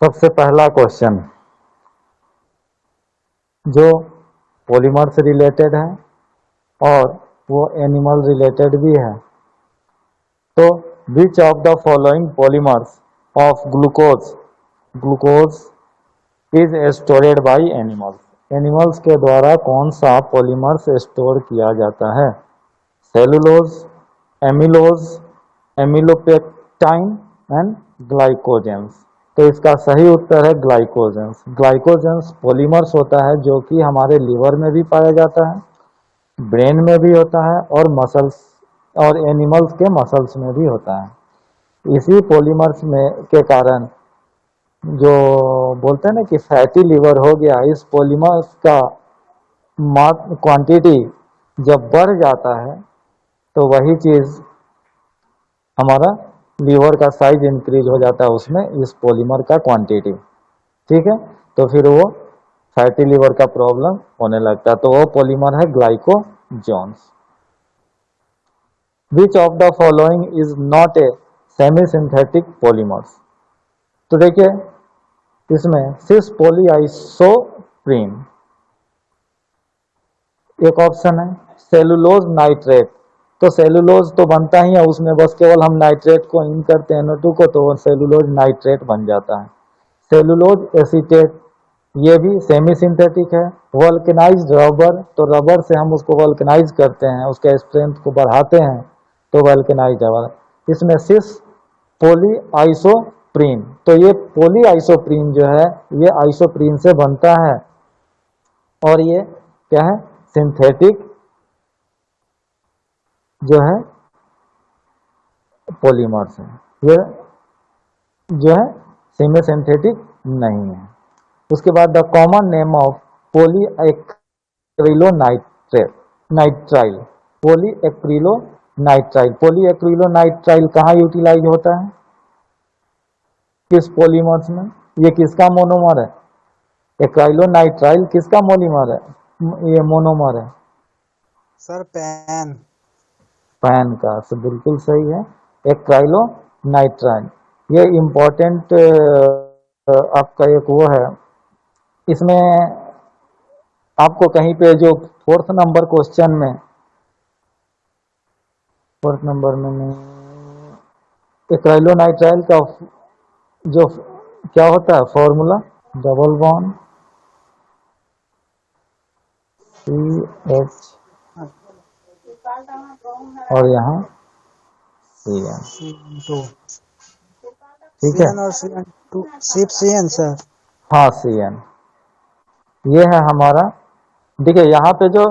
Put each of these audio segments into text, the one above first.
सबसे पहला क्वेश्चन जो पॉलीमर से रिलेटेड है और वो एनिमल रिलेटेड भी है। तो which of the following polymers of glucose is stored by animals. Animals के द्वारा कौन सा पॉलीमर्स स्टोर किया जाता है? Cellulose, amylose, amylopectin and glycogens. तो इसका सही उत्तर है ग्लाइकोजेंस। ग्लाइकोजेंस पॉलीमर्स होता है जो कि हमारे लीवर में भी पाया जाता है, ब्रेन में भी होता है और मसल्स और एनिमल्स के मसल्स में भी होता है। इसी पॉलीमर्स में के कारण जो बोलते हैं ना कि फैटी लीवर हो गया, इस पॉलीमर्स का क्वांटिटी जब बढ़ जाता है तो वही चीज हमारा लीवर का साइज इंक्रीज हो जाता है उसमें, इस पॉलीमर का क्वांटिटी। ठीक है, तो फिर वो फैटी लीवर का प्रॉब्लम होने लगता है। तो वो पॉलीमर है glycogens. Which of the following is not a semi synthetic polymers. तो देखिए इसमें सिस पॉलीआइसोप्रीन एक ऑप्शन है, सेलुलोज नाइट्रेट। तो सेलुलोज तो बनता ही है उसमें, बस केवल हम नाइट्रेट को इन करते हैं NO2 को, तो वो सेलुलोज नाइट्रेट बन जाता है। सेलुलोज एसीटेट ये भी सेमी सिंथेटिक है। वल्केनाइज्ड रबर, तो रबर से हम उसको वल्केनाइज करते हैं, उसके स्ट्रेंथ को बढ़ाते हैं, तो वल्केनाइज्ड रबर। इसमें सिस पॉलीआइसोप्रीन, तो ये पॉलीआइसोप्रीन जो है ये आइसोप्रीन से बनता है और ये क्या है? सिंथेटिक जो है पॉलीमर्स है, ये जो है सेमी सिंथेटिक नहीं है। उसके बाद the common name of nitrile. Polyacrylonitrile कहाँ यूटिलाइज होता है? किस पॉलीमर्स में? ये किसका मोनोमर है? एक्राइलोनाइट्राइल किसका मोनोमर है? ये मोनोमर है सर पैन का। तो बिल्कुल सही है, एक्राइलोनाइट्राइल। ये इम्पोर्टेंट आपका एक वो है, इसमें आपको कहीं पे जो फोर्थ नंबर में एक्राइलोनाइट्राइल का जो क्या होता है फॉर्मूला? डबल बॉन्ड CH और यहाँ CN। ठीक है, और सिर्फ CN सर। हाँ CN ये है हमारा। देखिए यहाँ पे जो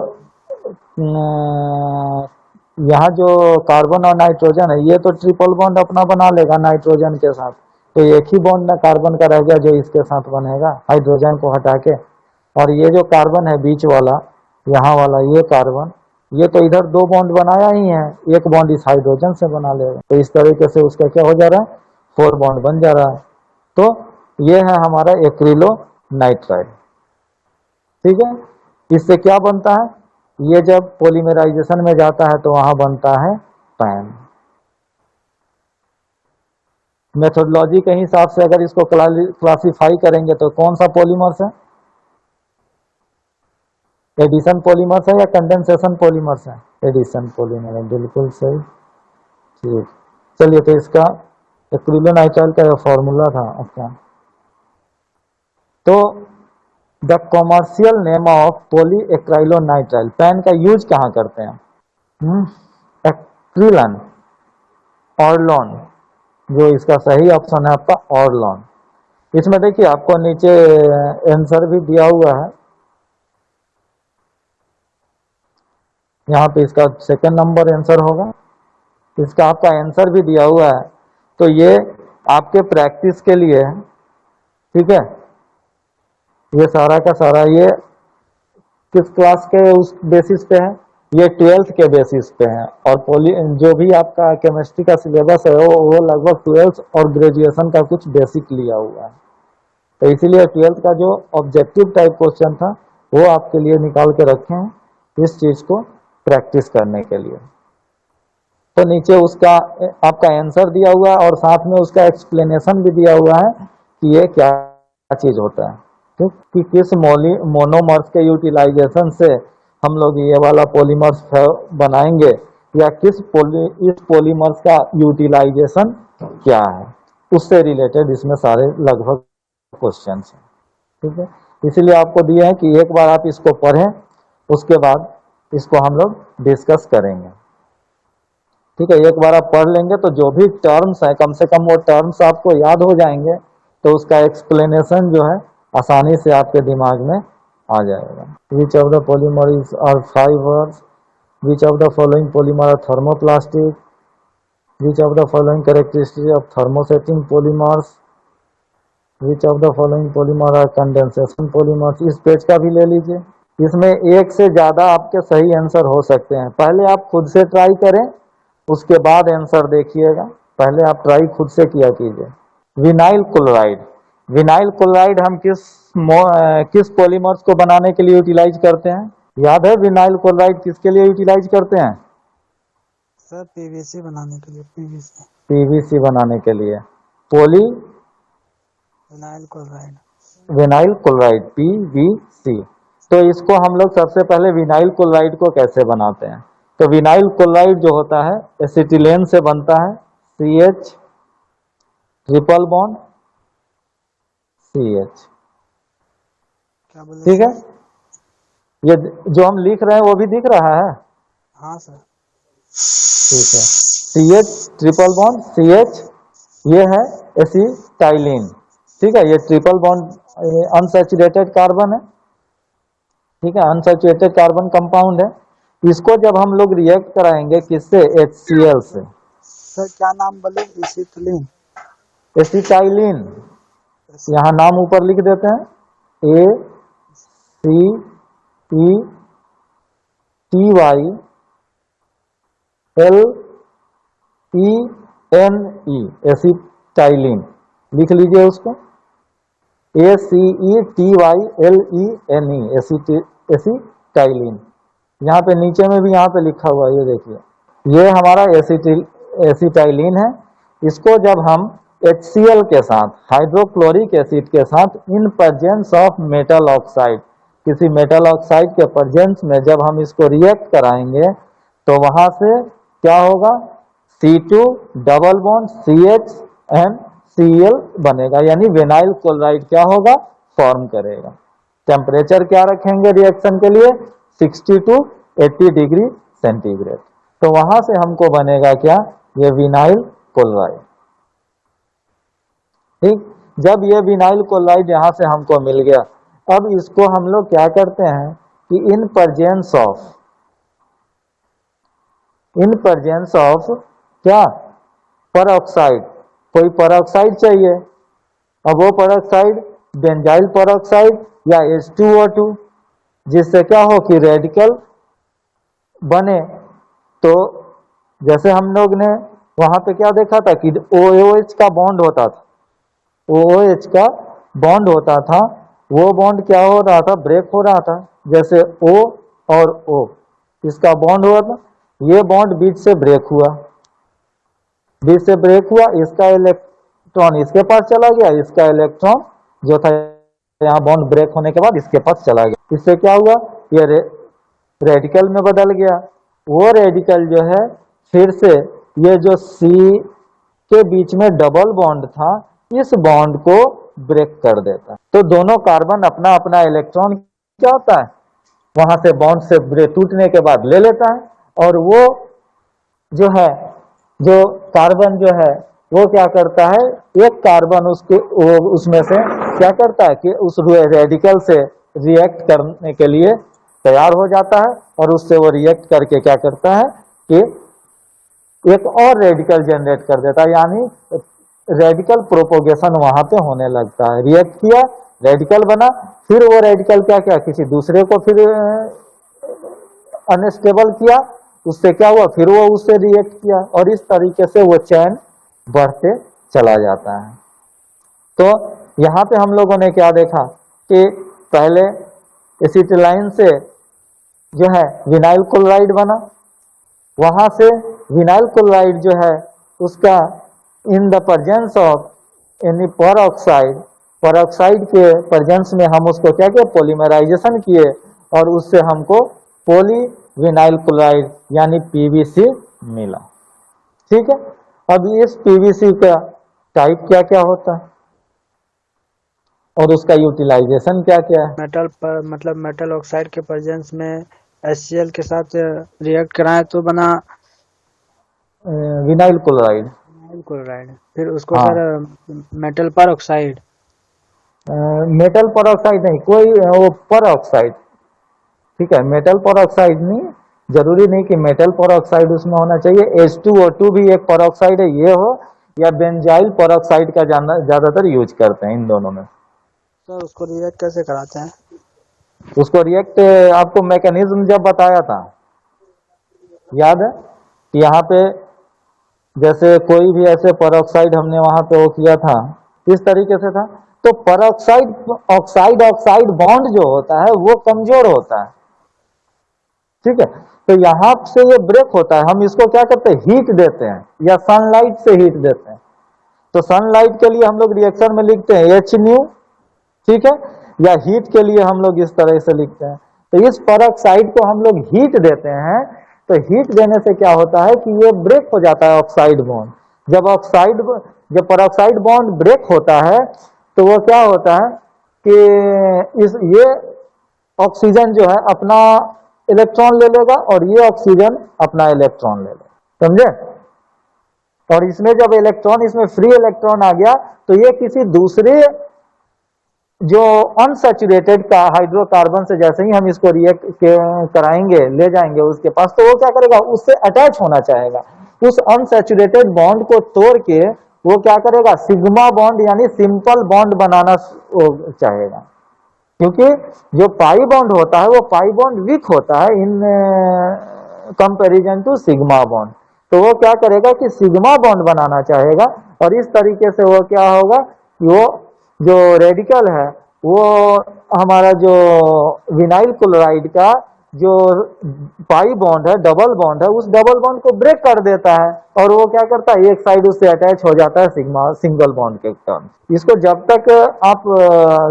यहाँ जो कार्बन और नाइट्रोजन है ये तो ट्रिपल बॉन्ड अपना बना लेगा नाइट्रोजन के साथ, तो एक ही बॉन्ड ना कार्बन का रह गया जो इसके साथ बनेगा हाइड्रोजन को हटा के। और ये जो कार्बन है बीच वाला, यहाँ वाला ये कार्बन, ये तो इधर दो बॉन्ड बनाया ही है, एक बॉन्ड इस हाइड्रोजन से बना लेगा, तो इस तरीके से उसका क्या हो जा रहा है? 4 बॉन्ड बन जा रहा है। तो ये है हमारा एक्रिलोनाइट्राइल। ठीक है, इससे क्या बनता है? ये जब पॉलीमराइजेशन में जाता है तो वहां बनता है पैन। मेथोडोलॉजी के हिसाब से अगर इसको क्लासिफाई करेंगे तो कौन सा पॉलीमर्स है? एडिशन पॉलीमर्स है या कंडेंसेशन पॉलीमर्स है? एडिशन पॉलीमर है, बिल्कुल सही। ठीक, चलिए तो इसका एक्रिलोनाइट्राइल का यह फॉर्मूला था आपका। तो the commercial name of polyacrylonitrile, PAN का यूज कहाँ करते हैं? एक्रिलन, ऑर्लॉन, जो इसका सही ऑप्शन है आपका ऑर्लॉन। इसमें देखिए आपको नीचे आंसर भी दिया हुआ है, यहाँ पे इसका सेकंड नंबर आंसर होगा, इसका आपका आंसर भी दिया हुआ है। तो ये आपके प्रैक्टिस के लिए है, ठीक है। ये सारा का सारा ये किस क्लास के उस बेसिस पे है? ये 12th के बेसिस पे है। और जो भी आपका केमिस्ट्री का सिलेबस है वो लगभग 12th और ग्रेजुएशन का कुछ बेसिक लिया हुआ है। तो इसीलिए 12th का जो ऑब्जेक्टिव टाइप क्वेश्चन था वो आपके लिए निकाल के रखे हैं इस चीज को प्रैक्टिस करने के लिए। तो नीचे उसका आपका आंसर दिया हुआ है और साथ में उसका एक्सप्लेनेशन भी दिया हुआ है कि ये क्या चीज होता है, ठीक, कि किस मोनोमर्स के यूटिलाइजेशन से हम लोग ये वाला पॉलीमर्स बनाएंगे, या इस पॉलीमर्स का यूटिलाइजेशन क्या है, उससे रिलेटेड इसमें सारे लगभग क्वेश्चन हैं, ठीक है। इसीलिए आपको दिए हैं कि एक बार आप इसको पढ़ें, उसके बाद इसको हम लोग डिस्कस करेंगे, ठीक है। एक बार आप पढ़ लेंगे तो जो भी टर्म्स है, कम से कम वो टर्म्स आपको याद हो जाएंगे, तो उसका एक्सप्लेनेशन जो है आसानी से आपके दिमाग में आ जाएगा। Which of the polymer is are fibres, which of the following polymer are thermoplastic, which of the following characteristic of thermosetting polymers, which of the following polymer are condensation polymers. इस पेज का भी ले लीजिए, इसमें एक से ज्यादा आपके सही आंसर हो सकते हैं। पहले आप खुद से ट्राई करें, उसके बाद आंसर देखिएगा। पहले आप ट्राई खुद से किया कीजिए। विनाइल क्लोराइड, विनाइल क्लोराइड हम किस पॉलीमर्स को बनाने के लिए यूटिलाइज करते हैं? याद है विनाइल क्लोराइड किसके लिए यूटिलाइज करते हैं? सर पीवीसी बनाने के लिए, पीवीसी पीवीसी बनाने के लिए। Poly vinyl chloride, vinyl chloride PVC. तो इसको हम लोग सबसे पहले विनाइल क्लोराइड को कैसे बनाते हैं? तो विनाइल क्लोराइड जो होता है एसिटिलेन से बनता है, CH ट्रिपल बॉन्ड CH, क्या बोले? ठीक है। ये जो हम लिख रहे हैं वो भी दिख रहा है? हाँ सर। ठीक है। CH ट्रिपल बॉन्ड CH, ये है एसिटाइलिन, ठीक है। ये ट्रिपल बॉन्ड अनसैचुरेटेड कार्बन है, ठीक है, अनसैचुरेटेड कार्बन कंपाउंड है। इसको जब हम लोग रिएक्ट कराएंगे किससे? HCl से। सर क्या नाम बोले? एसिटिलीन, एसिटाइलिन, यहाँ नाम ऊपर लिख देते हैं, ACETYLENE, एसिटाइलिन लिख लीजिए उसको, ACETYLENE, एसिटाइलिन। यहाँ पे नीचे में भी यहाँ पे लिखा हुआ है, ये देखिए, ये हमारा एसिटाइलिन है। इसको जब हम HCl के साथ, हाइड्रोक्लोरिक एसिड के साथ, in presence of metal oxide, किसी मेटल ऑक्साइड के प्रेजेंस में जब हम इसको रिएक्ट कराएंगे तो वहां से क्या होगा? C2 double bond CH and Cl बनेगा, यानी विनाइल क्लोराइड क्या होगा? फॉर्म करेगा। टेम्परेचर क्या रखेंगे रिएक्शन के लिए? 60 to 80 डिग्री सेंटीग्रेड। तो वहां से हमको बनेगा क्या? ये विनाइल क्लोराइड, ठीक। जब ये विनाइल क्लोराइड यहां से हमको मिल गया, अब इसको हम लोग क्या करते हैं कि इन प्रेजेंस ऑफ क्या? परऑक्साइड, कोई परऑक्साइड चाहिए। अब वो परऑक्साइड बेंजाइल परऑक्साइड या H2O2, जिससे क्या हो कि रेडिकल बने। तो जैसे हम लोग ने वहां पे क्या देखा था कि OH का बॉन्ड होता था, OH का बॉन्ड होता था, वो बॉन्ड क्या हो रहा था? ब्रेक हो रहा था। जैसे O और O, इसका बॉन्ड हुआ था, ये बॉन्ड बीच से ब्रेक हुआ, बीच से ब्रेक हुआ, इसका इलेक्ट्रॉन इसके पास चला गया, इसका इलेक्ट्रॉन जो था यहाँ बॉन्ड ब्रेक होने के बाद इसके पास चला गया। इससे क्या हुआ? ये रेडिकल में बदल गया। वो रेडिकल जो है फिर से ये जो C के बीच में डबल बॉन्ड था, इस बॉन्ड को ब्रेक कर देता है। तो दोनों कार्बन अपना अपना इलेक्ट्रॉन क्या होता है? वहां से बॉन्ड से टूटने के बाद ले लेता है, और वो जो है, जो कार्बन जो है वो क्या करता है? एक कार्बन उसमें से क्या करता है कि उस रेडिकल से रिएक्ट करने के लिए तैयार हो जाता है, और उससे वो रिएक्ट करके क्या करता है कि एक और रेडिकल जनरेट कर देता है, यानी रेडिकल प्रोपोगेशन वहां पे होने लगता है। रिएक्ट किया, रेडिकल बना, फिर वो रेडिकल क्या क्या किसी दूसरे को फिर अनस्टेबल किया, उससे क्या हुआ? फिर वो उससे रिएक्ट किया, और इस तरीके से वो चैन बढ़ते चला जाता है। तो यहाँ पे हम लोगों ने क्या देखा कि पहले एसिटिलाइन से जो है विनाइल क्लोराइड बना, वहां से विनाइल क्लोराइड जो है उसका in the presence of any peroxide peroxide के प्रेजेंस में हम उसको क्या किए, पॉलीमराइजेशन किए और उससे हमको पॉलीविनाइल क्लोराइड यानी पीवीसी मिला। ठीक है, अब इस पीवीसी का टाइप क्या क्या होता है और उसका यूटिलाइजेशन क्या क्या है। मेटल पर मतलब मेटल ऑक्साइड के प्रेजेंस में HCl के साथ रिएक्ट कराएं तो बना विनाइल क्लोराइड। क्लोराइड, फिर उसको हाँ, सर मेटल पर ऑक्साइड। मेटल पर ऑक्साइड नहीं, कोई वो पर ऑक्साइड। ठीक है, मेटल पर ऑक्साइड नहीं, जरूरी नहीं कि मेटल पर ऑक्साइड उसमें होना चाहिए। H2O2 भी एक पर ऑक्साइड है, ये हो या बेंजाइल पर ऑक्साइड का ज्यादातर यूज करते हैं इन दोनों में। सर उसको रिएक्ट कैसे कराते हैं? उसको रिएक्ट आपको मैकेनिज्म जब बताया था, याद है कि यहाँ पे जैसे कोई भी ऐसे परऑक्साइड हमने वहां पे वो किया था, किस तरीके से था, तो परऑक्साइड ऑक्साइड ऑक्साइड बॉन्ड जो होता है वो कमजोर होता है। ठीक है, तो यहाँ से ये ब्रेक होता है, हम इसको क्या करते हैं, हीट देते हैं या सनलाइट से हीट देते हैं। तो सनलाइट के लिए हम लोग रिएक्शन में लिखते हैं एच न्यू, ठीक है, या हीट के लिए हम लोग इस तरह से लिखते हैं। तो इस परऑक्साइड को हम लोग हीट देते हैं, तो हीट देने से क्या होता है कि ये ब्रेक हो जाता है ऑक्साइड बॉन्ड। जब परऑक्साइड बॉन्ड ब्रेक होता है तो वो क्या होता है कि ये ऑक्सीजन जो है अपना इलेक्ट्रॉन ले लेगा और ये ऑक्सीजन अपना इलेक्ट्रॉन ले लेगा, समझे। और इसमें जब इलेक्ट्रॉन, इसमें फ्री इलेक्ट्रॉन आ गया तो ये किसी दूसरे जो अनसैचुरेटेड का हाइड्रोकार्बन से जैसे ही हम इसको रिएक्ट कराएंगे, ले जाएंगे उसके पास, तो वो क्या करेगा, उससे अटैच होना चाहेगा। उस अनसैचुरेटेड बॉन्ड को तोड़ के वो क्या करेगा, सिग्मा बॉन्ड यानी सिंपल बॉन्ड बनाना चाहेगा। क्योंकि जो पाई बॉन्ड होता है वो पाई बॉन्ड वीक होता है in comparison to sigma bond. तो वो क्या करेगा कि सिग्मा बॉन्ड बनाना चाहेगा और इस तरीके से वो क्या होगा, वो जो रेडिकल है वो हमारा जो विनाइल क्लोराइड का जो पाई बॉन्ड है, डबल बॉन्ड है, उस डबल बॉन्ड को ब्रेक कर देता है और वो क्या करता है, एक साइड उससे अटैच हो जाता है सिग्मा सिंगल बॉन्ड के टर्म। इसको जब तक आप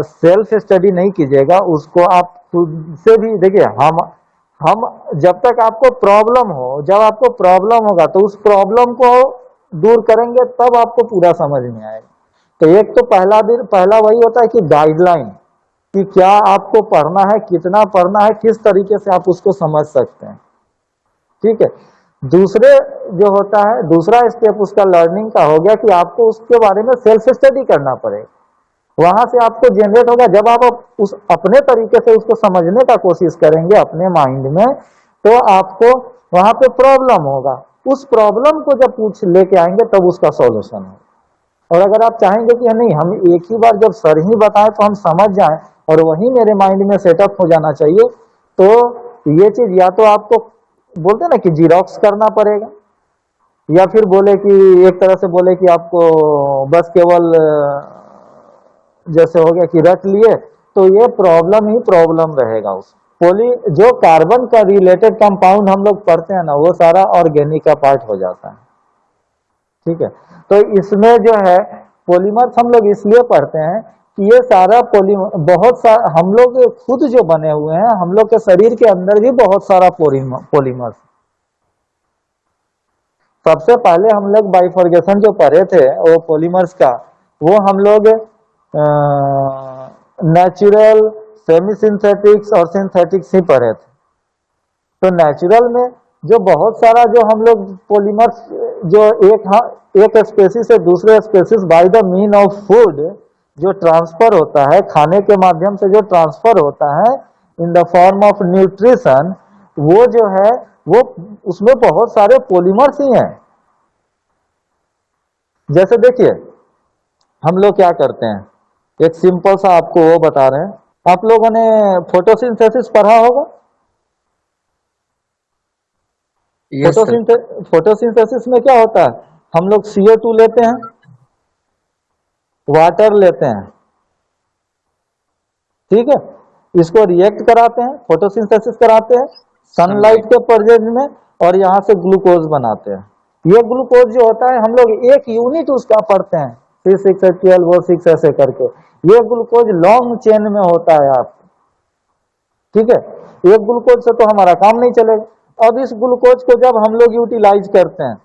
सेल्फ स्टडी नहीं कीजिएगा, उसको आप खुद से भी देखिए, हम जब तक आपको प्रॉब्लम हो, जब आपको प्रॉब्लम होगा तो उस प्रॉब्लम को दूर करेंगे तब आपको पूरा समझ में आएगा। तो एक तो पहला वही होता है कि गाइडलाइन, कि क्या आपको पढ़ना है, कितना पढ़ना है, किस तरीके से आप उसको समझ सकते हैं। ठीक है, दूसरे जो होता है, दूसरा स्टेप उसका लर्निंग का हो गया कि आपको उसके बारे में सेल्फ स्टडी करना पड़ेगा। वहां से आपको जनरेट होगा, जब आप उस अपने तरीके से उसको समझने का कोशिश करेंगे अपने माइंड में, तो आपको वहां पे प्रॉब्लम होगा। उस प्रॉब्लम को जब पूछ लेके आएंगे तब उसका सॉल्यूशन होगा। और अगर आप चाहेंगे कि नहीं, हम एक ही बार जब सर ही बताएं तो हम समझ जाएं और वही मेरे माइंड में सेटअप हो जाना चाहिए, तो ये चीज या तो आपको बोलते ना कि जीरोक्स करना पड़ेगा, या फिर बोले कि एक तरह से बोले कि आपको बस केवल जैसे हो गया कि रट लिए, तो ये प्रॉब्लम ही प्रॉब्लम रहेगा। उस पोली जो कार्बन का रिलेटेड कंपाउंड हम लोग पढ़ते हैं ना, वो सारा ऑर्गेनिक का पार्ट हो जाता है। ठीक है, तो इसमें जो है पॉलीमर्स हम लोग इसलिए पढ़ते हैं कि ये सारा बहुत सारा हम लोग खुद जो बने हुए हैं, हम लोग के शरीर के अंदर भी बहुत सारा पॉलीमर्स। सबसे पहले हम लोग बाइफर्गेशन जो पढ़े थे वो पॉलीमर्स का, वो हम लोग नेचुरल, सेमी सिंथेटिक्स और सिंथेटिक्स ही पढ़े थे। तो नेचुरल में जो बहुत सारा जो हम लोग पॉलीमर्स जो एक स्पेसीज से दूसरे species by the mean of food जो ट्रांसफर होता है, खाने के माध्यम से जो ट्रांसफर होता है in the form of nutrition, वो जो है वो उसमें बहुत सारे पॉलीमर्स ही हैं। जैसे देखिए हम लोग क्या करते हैं, एक सिंपल सा आपको वो बता रहे हैं। आप लोगों ने फोटोसिंथेसिस पढ़ा होगा। Yes sir. फोटोसिंथेसिस में क्या होता है, हम लोग CO2 लेते हैं, वाटर लेते हैं, ठीक है, इसको रिएक्ट कराते हैं, फोटोसिंथेसिस कराते हैं सनलाइट के प्रेजेंस में, और यहाँ से ग्लूकोज बनाते हैं। ये ग्लूकोज जो होता है हम लोग एक यूनिट उसका पढ़ते हैं, C6H12O6 ऐसे करके। ये ग्लूकोज लॉन्ग चेन में होता है आप, ठीक है। एक ग्लूकोज से तो हमारा काम नहीं चलेगा। अब इस ग्लूकोज को जब हम लोग यूटिलाइज करते हैं,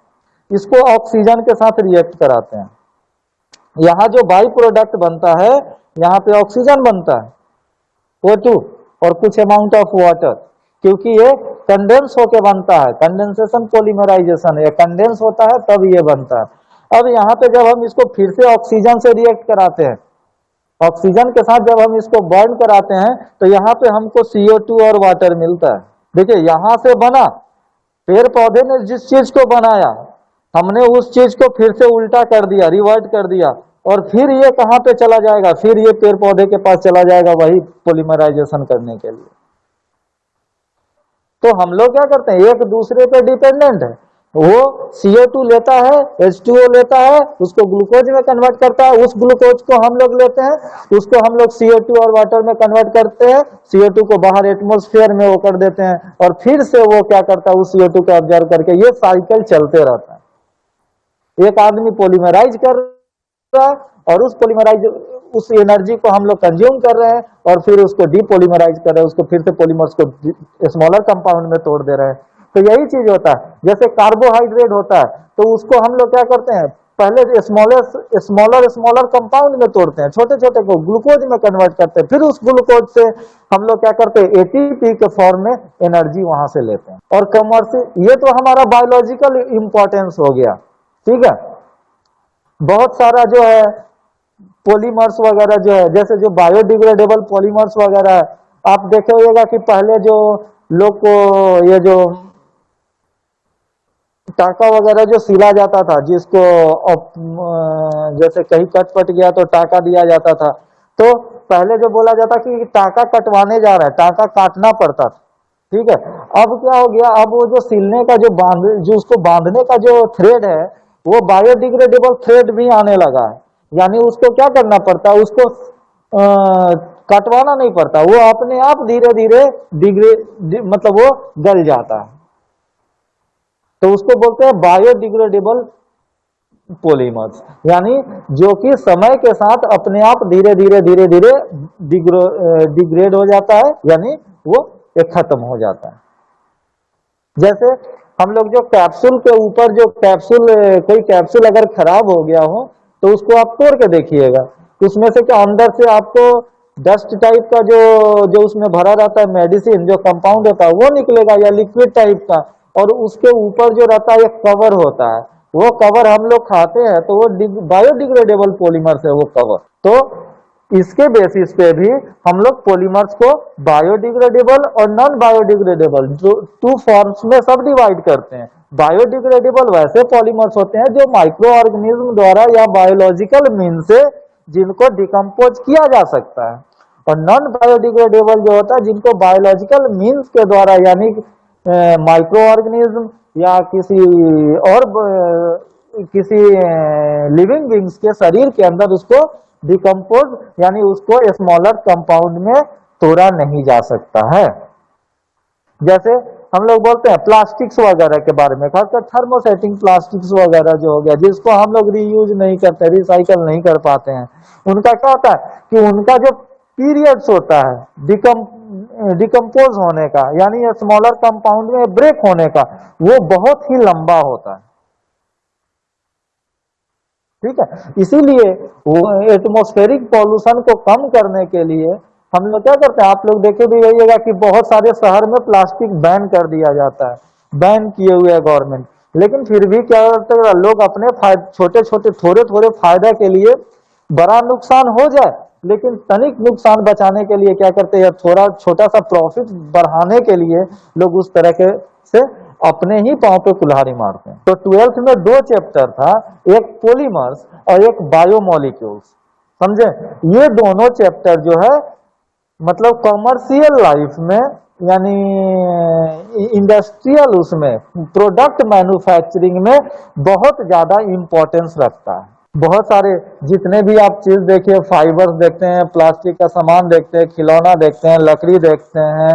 इसको ऑक्सीजन के साथ रिएक्ट कराते हैं, यहाँ जो बाई प्रोडक्ट बनता है, यहाँ पे ऑक्सीजन बनता है O2 और कुछ अमाउंट ऑफ वाटर, क्योंकि ये कंडेंस होके बनता है, कंडेंसेशन पॉलीमराइजेशन, ये कंडेंस होता है तब ये बनता है। अब यहाँ पे जब हम इसको फिर से ऑक्सीजन से रिएक्ट कराते हैं, ऑक्सीजन के साथ जब हम इसको बर्न कराते हैं, तो यहाँ पे हमको CO2 और वाटर मिलता है। देखिए यहाँ से बना, पेड़ पौधे ने जिस चीज को बनाया, हमने उस चीज को फिर से उल्टा कर दिया, रिवर्ट कर दिया, और फिर ये कहाँ पे चला जाएगा, फिर ये पेड़ पौधे के पास चला जाएगा वही पॉलीमराइजेशन करने के लिए। तो हम लोग क्या करते हैं, एक दूसरे पे डिपेंडेंट है। वो CO2 लेता है, H2O लेता है, उसको ग्लूकोज में कन्वर्ट करता है, उस ग्लूकोज को हम लोग लेते हैं, उसको हम लोग CO2 और वाटर में कन्वर्ट करते हैं, CO2 को बाहर एटमॉस्फेयर में वो कर देते हैं, और फिर से वो क्या करता है, उस CO2 को ऑब्जर्व करके, ये साइकिल चलते रहता है। एक आदमी पॉलीमराइज कर रहा है और उस एनर्जी को हम लोग कंज्यूम कर रहे हैं, और फिर उसको डीपॉलीमराइज कर रहे हैं, उसको फिर से पॉलीमर्स को स्मॉलर कंपाउंड में तोड़ दे रहे हैं। तो यही चीज होता है। जैसे कार्बोहाइड्रेट होता है, तो उसको हम लोग क्या करते हैं, पहले स्मॉलर कंपाउंड में तोड़ते हैं, छोटे छोटे को ग्लूकोज में कन्वर्ट करते हैं, फिर उस ग्लूकोज से हम लोग क्या करते हैं, ATP के फॉर्म में एनर्जी वहां से लेते हैं। और कमर्शियल, ये तो हमारा बायोलॉजिकल इंपॉर्टेंस हो गया, ठीक है। बहुत सारा जो है पॉलीमर्स वगैरह जो है, जैसे जो बायोडिग्रेडेबल पॉलीमर्स वगैरह है, आप देखे होगा कि पहले जो लोग को ये जो टाका वगैरह जो सिला जाता था, जिसको जैसे कहीं कट पट गया तो टाका दिया जाता था, तो पहले जो बोला जाता कि टाका कटवाने जा रहा है, टाका काटना पड़ता था, ठीक है। अब क्या हो गया, अब वो जो सिलने का जो उसको बांधने का जो थ्रेड है, वो बायोडिग्रेडेबल थ्रेड भी आने लगा है। यानी उसको क्या करना पड़ता है, उसको कटवाना नहीं पड़ता, वो अपने आप धीरे धीरे मतलब वो गल जाता है। तो उसको बोलते हैं बायोडिग्रेडेबल पॉलीमर्स, यानी जो कि समय के साथ अपने आप धीरे धीरे डिग्रेड हो जाता है, यानी वो खत्म हो जाता है। जैसे हम लोग जो कैप्सूल के ऊपर जो कोई कैप्सूल अगर खराब हो गया हो, तो उसको आप तोड़ के देखिएगा, उसमें से क्या अंदर से आपको डस्ट टाइप का जो उसमें भरा रहता है मेडिसिन, जो कंपाउंड होता है वो निकलेगा, या लिक्विड टाइप का, और उसके ऊपर जो रहता है एक कवर होता है, वो कवर हम लोग खाते हैं, तो वो बायोडिग्रेडेबल पॉलीमर्स है वो कवर। तो इसके बेसिस पे भी हम लोग पॉलीमर्स को बायोडिग्रेडेबल और नॉन बायोडिग्रेडेबल टू फॉर्म्स में सब डिवाइड करते हैं। बायोडिग्रेडेबल वैसे पॉलीमर्स होते हैं जो माइक्रो ऑर्गेनिज्म द्वारा या बायोलॉजिकल मीन से जिनको डिकम्पोज किया जा सकता है, और नॉन बायोडिग्रेडेबल जो होता है जिनको बायोलॉजिकल मीन्स के द्वारा, यानी माइक्रो ऑर्गेनिज्म या किसी लिविंग बींग्स के शरीर के अंदर उसको डिकम्पोज, यानी उसको स्मॉलर कंपाउंड में तोड़ा नहीं जा सकता है। जैसे हम लोग बोलते हैं प्लास्टिक्स वगैरह के बारे में, खासकर थर्मोसेटिंग प्लास्टिक्स वगैरह जो हो गया, जिसको हम लोग रीयूज नहीं करते, रिसाइकल नहीं कर पाते हैं, उनका क्या होता है कि उनका जो पीरियड्स होता है डिकम्पोज होने का, यानी स्मॉलर कंपाउंड में ब्रेक होने का, वो बहुत ही लंबा होता है, ठीक है। इसीलिए एटमॉस्फेरिक पॉल्यूशन को कम करने के लिए हम लोग क्या करते हैं, आप लोग देखे भी रहिएगा कि बहुत सारे शहर में प्लास्टिक बैन कर दिया जाता है, बैन किए हुए है गवर्नमेंट, लेकिन फिर भी क्या करते हैं लोग अपने छोटे छोटे थोड़े थोड़े फायदा के लिए, बड़ा नुकसान हो जाए लेकिन तनिक नुकसान बचाने के लिए क्या करते हैं, थोड़ा छोटा सा प्रॉफिट बढ़ाने के लिए लोग उस तरह के से अपने ही पांव पे कुल्हाड़ी मारते हैं। तो 12th में 2 चैप्टर था, एक पॉलीमर्स और एक बायोमोलिक्यूल्स, समझे। ये दोनों चैप्टर जो है मतलब कमर्शियल लाइफ में, यानी इंडस्ट्रियल उसमें प्रोडक्ट मैन्युफैक्चरिंग में बहुत ज्यादा इंपॉर्टेंस रखता है। बहुत सारे जितने भी आप चीज देखिए, फाइबर्स देखते हैं, प्लास्टिक का सामान देखते हैं, खिलौना देखते हैं, लकड़ी देखते हैं,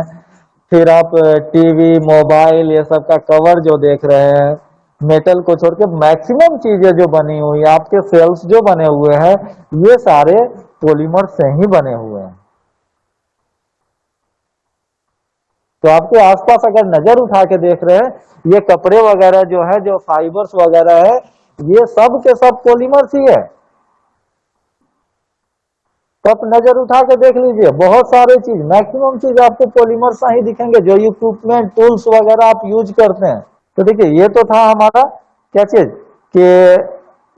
फिर आप टीवी मोबाइल ये सब का कवर जो देख रहे हैं, मेटल को छोड़ के मैक्सिमम चीजें जो बनी हुई है, आपके सेल्स जो बने हुए हैं, ये सारे पॉलीमर से ही बने हुए हैं। तो आपके आसपास अगर नजर उठा के देख रहे हैं, ये कपड़े वगैरह जो है, जो फाइबर्स वगैरह है, ये सब के सब पॉलीमर्स ही है। तो आप नजर उठा के देख लीजिए, बहुत सारे चीज, मैक्सिमम चीज आपको पॉलीमर्स ही दिखेंगे, जो इक्विपमेंट टूल्स वगैरह आप यूज करते हैं। तो देखिए, ये तो था हमारा क्या चीज कि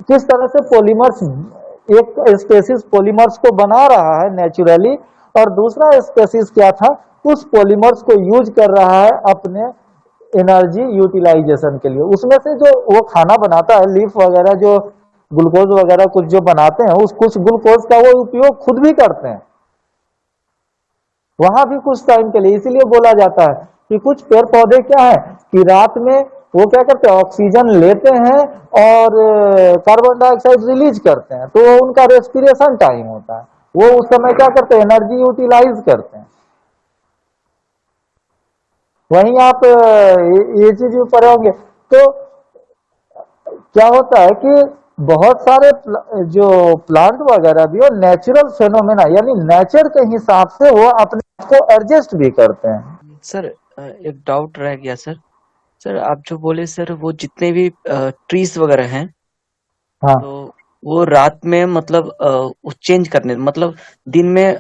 किस तरह से पॉलीमर्स, एक स्पेसिस पॉलीमर्स को बना रहा है नेचुरली, और दूसरा स्पेसिस क्या था, उस पॉलीमर्स को यूज कर रहा है अपने एनर्जी यूटिलाइजेशन के लिए। उसमें से जो वो खाना बनाता है, लीफ वगैरह, जो ग्लूकोज वगैरह कुछ जो बनाते हैं, उस कुछ ग्लूकोज का वो उपयोग खुद भी करते हैं वहां भी कुछ टाइम के लिए। इसीलिए बोला जाता है कि कुछ पेड़ पौधे क्या है कि रात में वो क्या करते हैं, ऑक्सीजन लेते हैं और कार्बन डाइऑक्साइड रिलीज करते हैं, तो उनका रेस्पिरेशन टाइम होता है, वो उस समय क्या करते हैं, एनर्जी यूटिलाइज करते हैं। वहीं आप ये चीज भी पढ़े होंगे, तो क्या होता है कि बहुत सारे जो प्लांट वगैरह भी, और नेचुरल फेनोमेना, यानी नेचर के हिसाब से वो अपने आप को एडजस्ट भी करते हैं। सर एक डाउट रह गया सर। सर आप जो बोले सर, वो जितने भी ट्रीज वगैरह हैं, हाँ, तो वो रात में मतलब चेंज करने, मतलब दिन में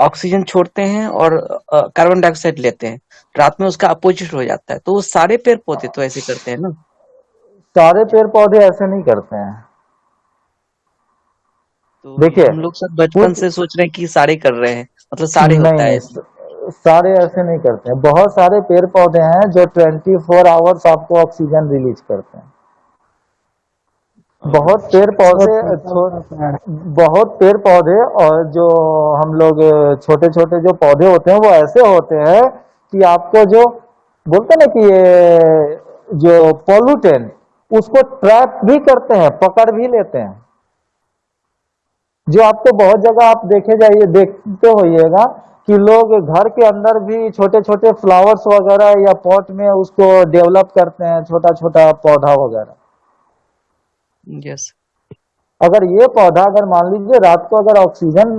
ऑक्सीजन छोड़ते हैं और कार्बन डाइऑक्साइड लेते हैं, रात में उसका अपोजिट हो जाता है। तो वो सारे पेड़ पौधे तो ऐसे करते हैं ना? सारे पेड़ पौधे ऐसे नहीं करते हैं। तो ये देखिए, हम लोग सब बचपन कुछ से सोच रहे हैं कि सारे कर रहे हैं, मतलब सारे नहीं होता है नहीं, ऐसे। सारे ऐसे नहीं करते हैं। बहुत सारे पेड़ पौधे हैं जो 24 आवर्स आपको ऑक्सीजन रिलीज करते हैं। बहुत पेड़ पौधे बहुत पेड़ पौधे, और जो हम लोग छोटे छोटे जो पौधे होते हैं, वो ऐसे होते हैं कि आपको जो बोलते हैं ना कि ये जो पॉल्यूटेंट, उसको ट्रैप भी करते हैं, पकड़ भी लेते हैं। जो आपको बहुत जगह आप देखे जाइए, देखते होइएगा कि लोग घर के अंदर भी छोटे छोटे फ्लावर्स वगैरह या पॉट में उसको डेवलप करते हैं, छोटा छोटा पौधा वगैरह। यस। अगर ये पौधा, अगर मान लीजिए रात को अगर ऑक्सीजन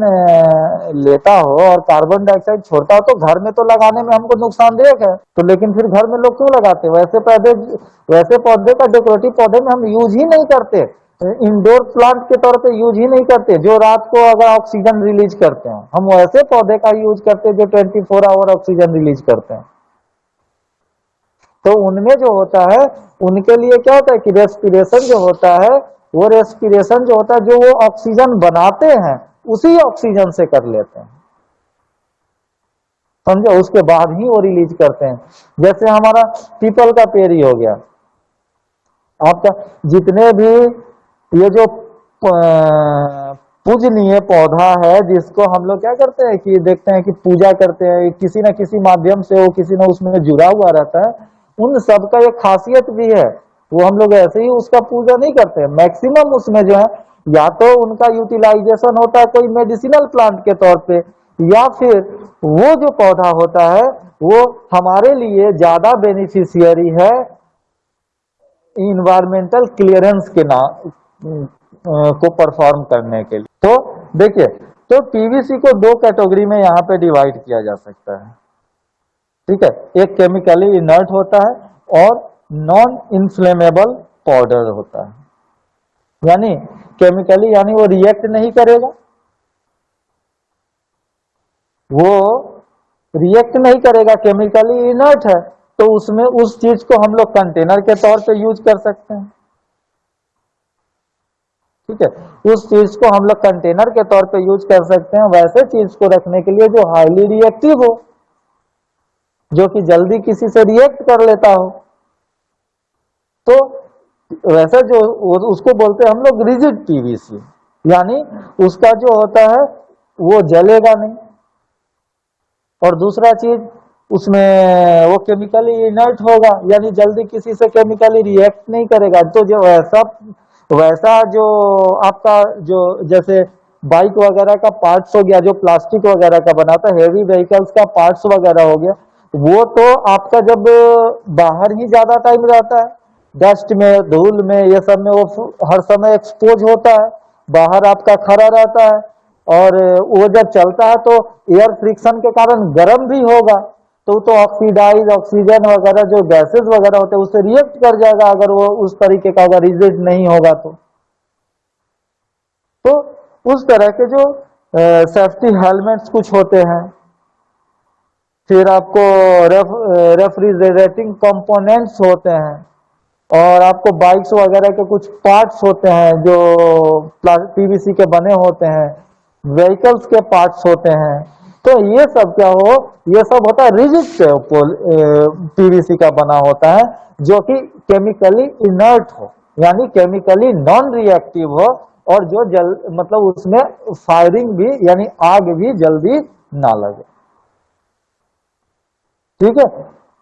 लेता हो और कार्बन डाइऑक्साइड छोड़ता हो, तो घर में तो लगाने में हमको नुकसानदायक है, तो लेकिन फिर घर में लोग क्यों लगाते हैं? वैसे पौधे का, डेकोरेटिव पौधे में हम यूज ही नहीं करते, इंडोर प्लांट के तौर पे यूज ही नहीं करते, जो रात को अगर ऑक्सीजन रिलीज करते हैं। हम वैसे पौधे का यूज करते हैं जो 24 आवर ऑक्सीजन रिलीज करते हैं। तो उनमें जो होता है, उनके लिए क्या होता है कि रेस्पिरेशन जो होता है, वो रेस्पिरेशन जो होता है, जो वो ऑक्सीजन बनाते हैं, उसी ऑक्सीजन से कर लेते हैं, समझे? उसके बाद ही वो रिलीज करते हैं। जैसे हमारा पीपल का पेड़ ही हो गया, आपका जितने भी ये जो पूजनीय पौधा है, जिसको हम लोग क्या करते हैं कि देखते हैं कि पूजा करते हैं, किसी न किसी माध्यम से वो किसी न उसमें जुड़ा हुआ रहता है, उन सब का एक खासियत भी है। वो हम लोग ऐसे ही उसका पूजा नहीं करते हैं। मैक्सिमम उसमें जो है, या तो उनका यूटिलाइजेशन होता है कोई मेडिसिनल प्लांट के तौर पे, या फिर वो जो पौधा होता है वो हमारे लिए ज्यादा बेनिफिशियरी है इन्वायरमेंटल क्लियरेंस के नाम को परफॉर्म करने के लिए। तो देखिए, तो पीवीसी को दो कैटेगरी में यहाँ पे डिवाइड किया जा सकता है, ठीक है? एक केमिकली इनर्ट होता है और नॉन इन्फ्लेमेबल पाउडर होता है। यानी केमिकली, यानी वो रिएक्ट नहीं करेगा, वो रिएक्ट नहीं करेगा, केमिकली इनर्ट है, तो उसमें उस चीज को हम लोग कंटेनर के तौर पे यूज कर सकते हैं, ठीक है? उस चीज को हम लोग कंटेनर के तौर पे यूज कर सकते हैं, वैसे चीज को रखने के लिए जो हाईली रिएक्टिव हो, जो कि जल्दी किसी से रिएक्ट कर लेता हो। तो वैसा जो उसको बोलते हैं हम लोग रिजिड पीवीसी, यानी उसका जो होता है वो जलेगा नहीं, और दूसरा चीज उसमें वो केमिकली इनर्ट होगा, यानी जल्दी किसी से केमिकली रिएक्ट नहीं करेगा। तो जो वैसा जो आपका जो जैसे बाइक वगैरह का पार्ट्स हो गया, जो प्लास्टिक वगैरह का बनाता है, हेवी व्हीकल्स का पार्ट्स वगैरह हो गया, वो तो आपका जब बाहर ही ज्यादा टाइम रहता है, डस्ट में, धूल में, ये सब में वो हर समय एक्सपोज होता है, बाहर आपका खड़ा रहता है, और वो जब चलता है तो एयर फ्रिक्शन के कारण गर्म भी होगा, तो ऑक्सीडाइज ऑक्सीजन वगैरह जो गैसेस वगैरह होते हैं उससे रिएक्ट कर जाएगा, अगर वो उस तरीके का अगर रिजिड नहीं होगा तो उस तरह के जो सेफ्टी हेलमेट्स कुछ होते हैं। फिर आपको रेफ्रिजरेटिंग कंपोनेंट्स होते हैं, और आपको बाइक्स वगैरह के कुछ पार्ट्स होते हैं जो पीवीसी के बने होते हैं, व्हीकल्स के पार्ट्स होते हैं। तो ये सब क्या हो, ये सब होता है रिजिड पीवीसी का बना होता है, जो कि केमिकली इनर्ट हो, यानी केमिकली नॉन रिएक्टिव हो, और जो मतलब उसमें फायरिंग भी यानी आग भी जल्दी ना लगे। ठीक है,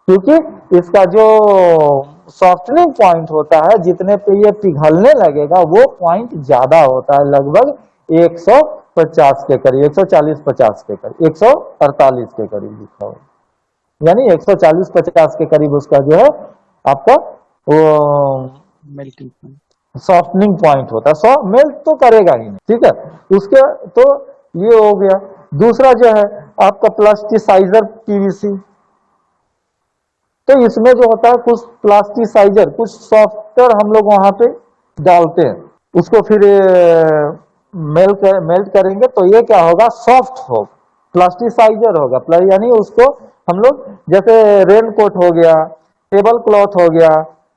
क्योंकि इसका जो सॉफ्टनिंग पॉइंट होता है, जितने पे ये पिघलने लगेगा वो पॉइंट ज्यादा होता है, लगभग 150 के करीब, 140-50 के करीब, 148 के करीब लिखा होगा, यानी 140-50 के करीब उसका जो है आपका वो मेल्टिंग पॉइंट, सॉफ्टनिंग पॉइंट होता है। मेल्ट तो करेगा ही नहीं। ठीक है, उसके तो ये हो गया। दूसरा जो है आपका प्लास्टिसाइजर पीवीसी, तो इसमें जो होता है कुछ प्लास्टिसाइजर, कुछ सॉफ्टवेयर हम लोग वहां पे डालते हैं, उसको फिर मेल्ट करेंगे तो ये क्या होगा, सॉफ्ट हो, प्लास्टिसाइजर होगा। यानी उसको हम लोग जैसे रेन कोट हो गया, टेबल क्लॉथ हो गया,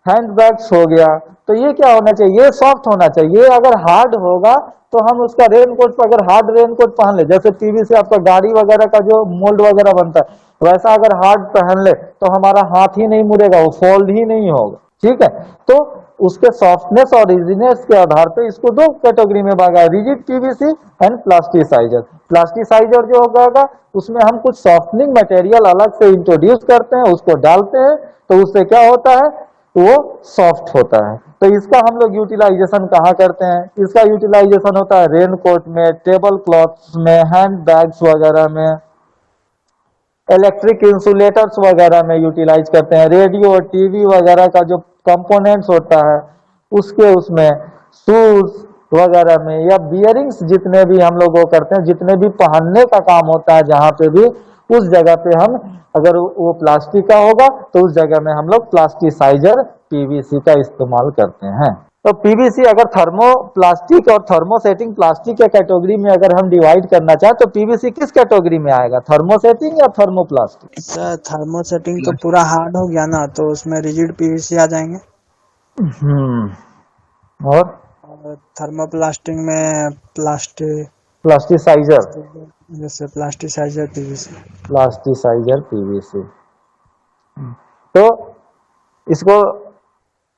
हैंड बैग्स हो गया, तो ये क्या होना चाहिए, ये सॉफ्ट होना चाहिए। अगर हार्ड होगा तो हम उसका रेन कोट पर अगर हार्ड रेन कोट पहन ले, जैसे पीवीसी आपका गाड़ी वगैरह का जो मोल्ड वगैरह बनता है, वैसा अगर हार्ड पहन ले तो हमारा हाथ ही नहीं मुड़ेगा, वो फोल्ड ही नहीं होगा। ठीक है, तो उसके सॉफ्टनेस और इजीनेस के आधार पे इसको दो कैटेगरी में भागा, rigid PVC and plasticiser. Plasticiser जो होगा उसमें हम कुछ सॉफ्टनिंग मटेरियल अलग से इंट्रोड्यूस करते हैं, उसको डालते हैं, तो उससे क्या होता है, वो सॉफ्ट होता है। तो इसका हम लोग यूटिलाइजेशन कहाँ करते हैं, इसका यूटिलाइजेशन होता है रेन कोट में, टेबल क्लॉथ्स में, हैंड बैग्स वगैरह में, इलेक्ट्रिक इंसुलेटर्स वगैरह में यूटिलाइज करते हैं, रेडियो टीवी वगैरह का जो कंपोनेंट्स होता है उसके, उसमें शूज वगैरह में, या बियरिंग्स जितने भी हम लोग वो करते हैं, जितने भी पहनने का काम होता है जहां पे भी, उस जगह पे हम अगर वो प्लास्टिक का होगा तो उस जगह में हम लोग प्लास्टिसाइजर पीवीसी का इस्तेमाल करते हैं। तो पीवीसी अगर थर्मोप्लास्टिक और थर्मोसेटिंग प्लास्टिक के कैटेगरी में अगर हम डिवाइड करना चाहें तो पीवीसी किस कैटेगरी में आएगा, थर्मोसेटिंग या थर्मोप्लास्टिक? सर थर्मोसेटिंग तो पूरा हार्ड हो गया ना, तो उसमें रिजिड पीवीसी आ जाएंगे, और थर्मोप्लास्टिक में प्लास्टिसाइजर, जैसे प्लास्टिसाइजर पीवीसी। Plasticiser PVC. तो इसको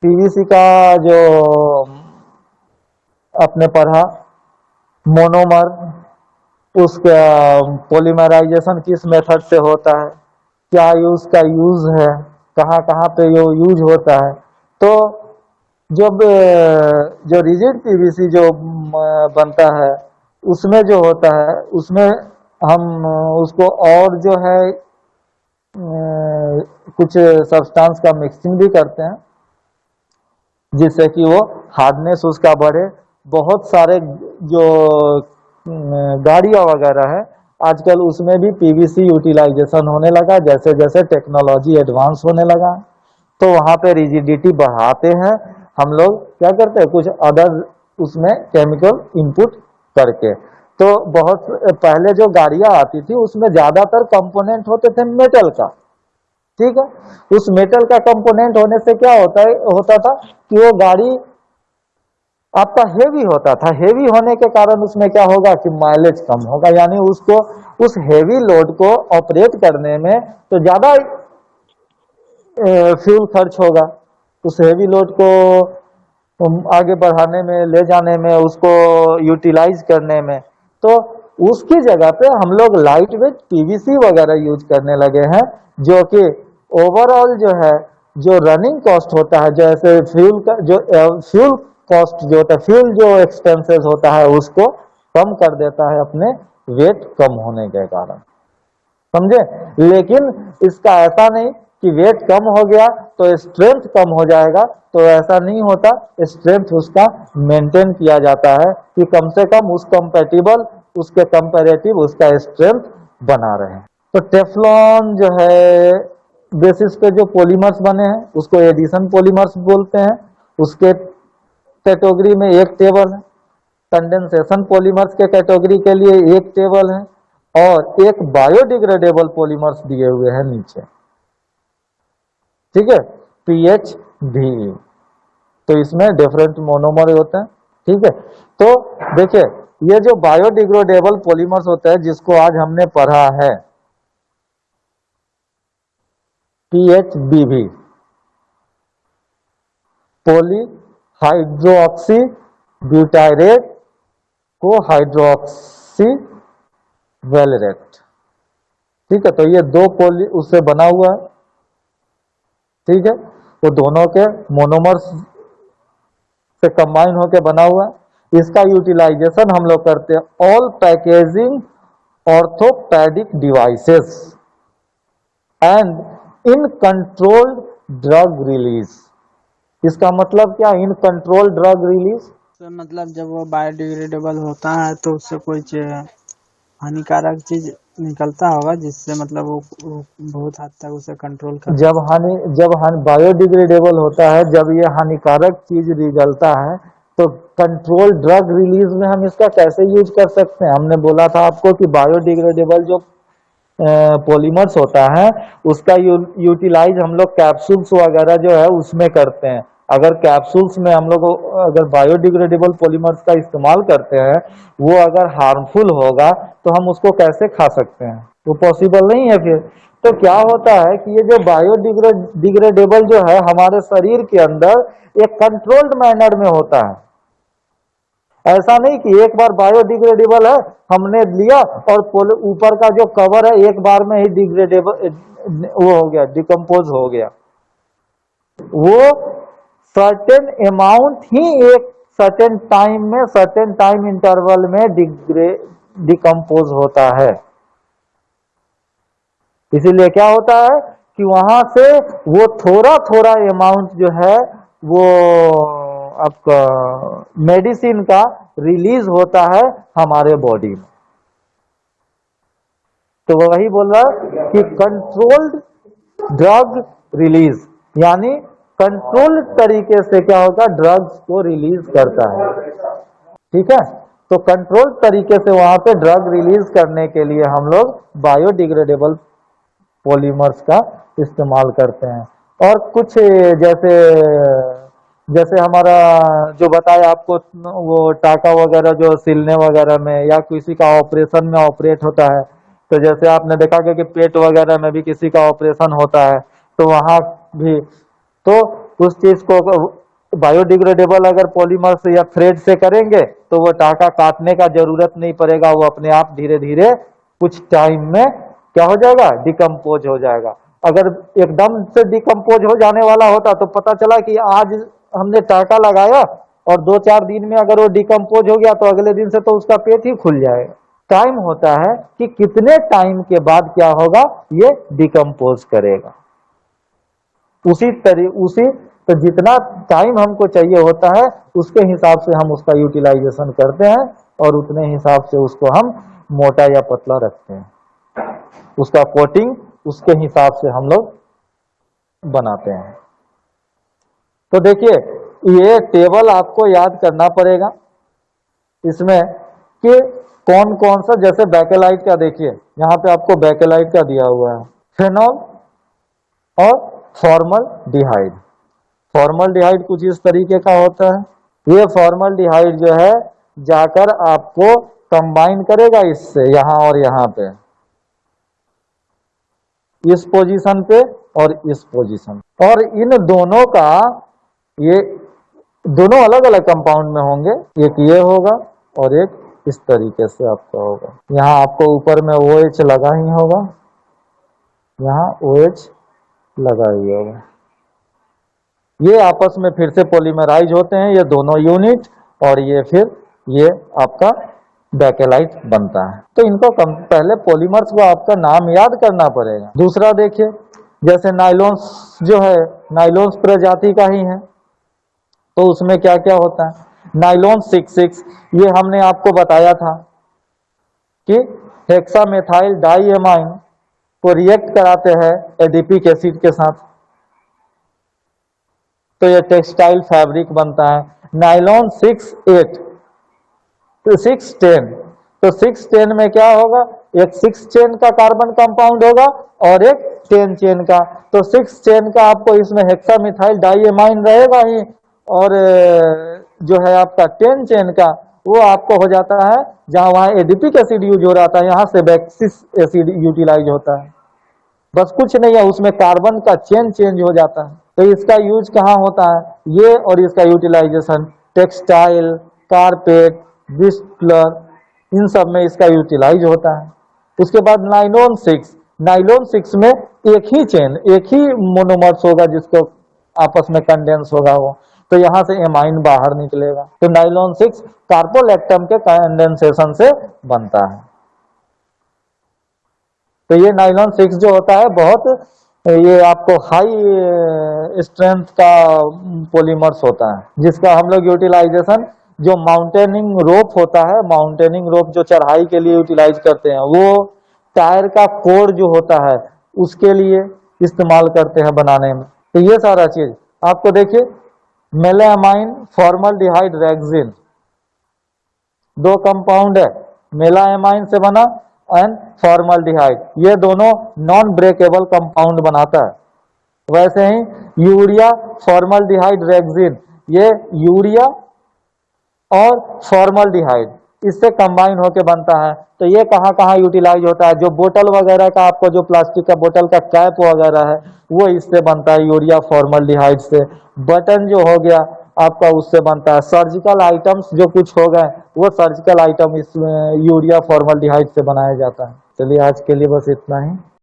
पीवीसी का जो अपने पढ़ा मोनोमर, उसका पॉलीमराइजेशन किस मेथड से होता है, क्या उसका यूज है, कहाँ कहाँ पे ये यूज होता है। तो जब जो रिजिड पीवीसी जो बनता है उसमें जो होता है, उसमें हम उसको और जो है कुछ सब्सटेंस का मिक्सिंग भी करते हैं, जिससे कि वो हार्डनेस उसका बढ़े। बहुत सारे जो गाड़ियां वगैरह है आजकल उसमें भी पीवीसी यूटिलाइजेशन होने लगा, जैसे जैसे टेक्नोलॉजी एडवांस होने लगा, तो वहां पे रिजिडिटी बढ़ाते हैं हम लोग, क्या करते हैं कुछ अदर उसमें केमिकल इनपुट करके। तो बहुत पहले जो गाड़ियां आती थी उसमें ज्यादातर कंपोनेंट होते थे मेटल का। ठीक है, उस मेटल का कंपोनेंट होने से क्या होता था कि वो गाड़ी आपका हेवी होता था, हेवी होने के कारण उसमें क्या होगा कि माइलेज कम होगा, यानी उसको उस हेवी लोड को ऑपरेट करने में तो ज्यादा फ्यूल खर्च होगा, उस हेवी लोड को आगे बढ़ाने में, ले जाने में, उसको यूटिलाइज करने में। तो उसकी जगह पे हम लोग लाइट वेट पीवीसी वगैरह यूज करने लगे हैं, जो कि ओवरऑल जो है जो रनिंग कॉस्ट होता है, जैसे फ्यूल का जो फ्यूल कॉस्ट जो होता है, फ्यूल जो एक्सपेंसेस होता है उसको कम कर देता है अपने वेट कम होने के कारण, समझे। लेकिन इसका ऐसा नहीं कि वेट कम हो गया तो स्ट्रेंथ कम हो जाएगा, तो ऐसा नहीं होता। स्ट्रेंथ उसका मेंटेन किया जाता है कि कम से कम उस कंपैटिबल उसके कंपैरेटिव उसका स्ट्रेंथ बना रहे। तो टेफ्लॉन जो है बेसिस पे जो पॉलीमर्स बने हैं उसको एडिशन पॉलीमर्स बोलते हैं। उसके कैटेगरी में एक टेबल है, कंडेंसेशन पॉलीमर्स के कैटेगरी के लिए एक टेबल है, और एक बायोडिग्रेडेबल पॉलीमर्स दिए हुए हैं नीचे। ठीक है, पीएच भी, तो इसमें डिफरेंट मोनोमर होते हैं। ठीक है, तो देखिए ये जो बायोडिग्रेडेबल पॉलीमर्स होता है जिसको आज हमने पढ़ा है PHBV, पॉली हाइड्रोक्सी ब्यूटाइरेट को हाइड्रोक्सी वेलरेट। ठीक है, तो ये दो पॉली उससे बना हुआ है। ठीक है, वो दोनों के मोनोमर्स से कंबाइन होकर बना हुआ है। इसका यूटिलाइजेशन हम लोग करते हैं all packaging orthopaedic devices and in controlled drug release. इसका मतलब क्या, इन कंट्रोल ड्रग रिलीज? तो मतलब जब वो बायोडिग्रेडेबल होता है तो उससे कुछ हानिकारक चीज निकलता होगा जिससे मतलब वो बहुत हद तक उसे कंट्रोल कर। जब बायोडिग्रेडेबल होता है, जब ये हानिकारक चीज निकलता है तो कंट्रोल ड्रग रिलीज में हम इसका कैसे यूज कर सकते हैं? हमने बोला था आपको कि बायोडिग्रेडेबल जो पॉलीमर्स होता है उसका यूटिलाइज हम लोग कैप्सूल्स वगैरह जो है उसमें करते हैं। अगर कैप्सूल्स में हम लोग अगर बायोडिग्रेडेबल पॉलीमर्स का इस्तेमाल करते हैं, वो अगर हार्मफुल होगा तो हम उसको कैसे खा सकते हैं? तो पॉसिबल नहीं है फिर। तो क्या होता है कि ये जो बायोडिग्रेडेबल जो है हमारे शरीर के अंदर एक कंट्रोल्ड मैनर में होता है। ऐसा नहीं कि एक बार बायोडिग्रेडेबल है हमने लिया और ऊपर का जो कवर है एक बार में ही डिग्रेडेबल वो हो गया, डिकम्पोज हो गया। वो सर्टेन अमाउंट ही एक सर्टेन टाइम में, सर्टेन टाइम इंटरवल में डिकम्पोज होता है। इसीलिए क्या होता है कि वहां से वो थोड़ा थोड़ा अमाउंट जो है वो आपका मेडिसिन का रिलीज होता है हमारे बॉडी में। तो वही बोल रहा कि कंट्रोल्ड ड्रग रिलीज, यानी कंट्रोल्ड तरीके से क्या होगा, ड्रग्स को रिलीज करता है। ठीक है, तो कंट्रोल्ड तरीके से वहां पे ड्रग रिलीज करने के लिए हम लोग बायोडिग्रेडेबल पॉलीमर्स का इस्तेमाल करते हैं। और कुछ जैसे हमारा जो बताया आपको वो टाका वगैरह जो सिलने वगैरह में या किसी का ऑपरेशन में ऑपरेट होता है, तो जैसे आपने देखा कि पेट वगैरह में भी किसी का ऑपरेशन होता है तो वहां भी तो उस चीज को बायोडिग्रेडेबल अगर पॉलीमर से या थ्रेड से करेंगे तो वो टाका काटने का जरूरत नहीं पड़ेगा, वो अपने आप धीरे धीरे कुछ टाइम में क्या हो जाएगा, डिकम्पोज हो जाएगा। अगर एकदम से डिकम्पोज हो जाने वाला होता तो पता चला कि आज हमने टाका लगाया और 2-4 दिन में अगर वो डिकम्पोज हो गया तो अगले दिन से तो उसका पेट ही खुल जाएगा। टाइम होता है कि कितने टाइम के बाद क्या होगा, ये डिकम्पोज करेगा। उसी तो जितना टाइम हमको चाहिए होता है उसके हिसाब से हम उसका यूटिलाइजेशन करते हैं और उतने हिसाब से उसको हम मोटा या पतला रखते हैं। उसका कोटिंग उसके हिसाब से हम लोग बनाते हैं। तो देखिए ये टेबल आपको याद करना पड़ेगा इसमें कि कौन कौन सा, जैसे बैकेलाइट का देखिए यहाँ पे आपको बैकेलाइट का दिया हुआ है, फेनॉल और फॉर्मलडिहाइड। फॉर्मलडिहाइड कुछ इस तरीके का होता है। ये फॉर्मलडिहाइड जो है जाकर आपको कंबाइन करेगा इससे यहाँ और यहाँ पे, इस पोजीशन पे और इस पोजीशन, और इन दोनों का ये दोनों अलग अलग कंपाउंड में होंगे। एक ये होगा और एक इस तरीके से आपका होगा। यहाँ आपको ऊपर में OH लगा ही होगा, यहाँ OH लगा ही होगा। ये आपस में फिर से पॉलीमराइज होते हैं ये दोनों यूनिट, और ये फिर ये आपका बैकेलाइट बनता है। तो इनको पहले पॉलीमर्स को आपका नाम याद करना पड़ेगा। दूसरा देखिए जैसे नाइलॉन्स जो है, नाइलॉन्स प्रजाति का ही है, तो उसमें क्या क्या होता है। नाइलॉन 66 ये हमने आपको बताया था कि हेक्सामेथाइल डाइएमाइन को रिएक्ट कराते हैं एडिपिक एसिड के साथ, तो ये टेक्सटाइल फैब्रिक बनता है। नाइलॉन 6-8 तो 6-10, तो 6-10 में क्या होगा, एक 6 चेन का कार्बन कंपाउंड होगा और एक 10 चेन का, तो 6 चेन का आपको इसमें हेक्सामेथाइल डाइएमाइन रहेगा ही, और जो है आपका 10 चेन का वो आपको हो जाता है, जहां वहां एडिपिक एसिड यूज हो रहा था यहाँ से बेक्सिस एसिड यूटिलाइज होता है। बस कुछ नहीं है, उसमें कार्बन का चेन चेंज हो जाता है। तो इसका यूज कहाँ होता है, ये और इसका यूटिलाइजेशन टेक्सटाइल, कारपेट, बिस्टलर, इन सब में इसका यूटिलाइज होता है। उसके बाद नाइलॉन 6, नाइलॉन 6 में एक ही चेन, एक ही मोनोमर्स होगा जिसको आपस में कंडेंस होगा वो, तो यहाँ से एमाइन बाहर निकलेगा। तो नाइलॉन 6 कार्बोलैक्टम के कंडेंसेशन से बनता है। तो ये नाइलॉन 6 जो होता है बहुत, ये आपको हाई स्ट्रेंथ का पॉलीमर्स होता है, जिसका हम लोग यूटिलाइजेशन जो माउंटेनिंग रोप होता है, माउंटेनिंग रोप जो चढ़ाई के लिए यूटिलाइज करते हैं, वो टायर का कोर जो होता है उसके लिए इस्तेमाल करते हैं बनाने में। तो ये सारा चीज आपको देखिए, मेलामाइन फॉर्मल्डिहाइड रेक्सिन, दो कंपाउंड है, मेलामाइन से बना एंड फॉर्मल्डिहाइड, ये दोनों नॉन ब्रेकेबल कंपाउंड बनाता है। वैसे ही यूरिया फॉर्मल्डिहाइड रेक्सिन, ये यूरिया और फॉर्मल्डिहाइड इससे कंबाइन होके बनता है। तो ये कहाँ कहाँ यूटिलाइज होता है, जो बोतल वगैरह का आपको जो प्लास्टिक का बोतल का कैप वगैरह है वो इससे बनता है, यूरिया फॉर्मल्डिहाइड से। बटन जो हो गया आपका उससे बनता है। सर्जिकल आइटम्स जो कुछ हो गए वो सर्जिकल आइटम इसमें यूरिया फॉर्मल्डिहाइड से बनाया जाता है। चलिए आज के लिए बस इतना ही।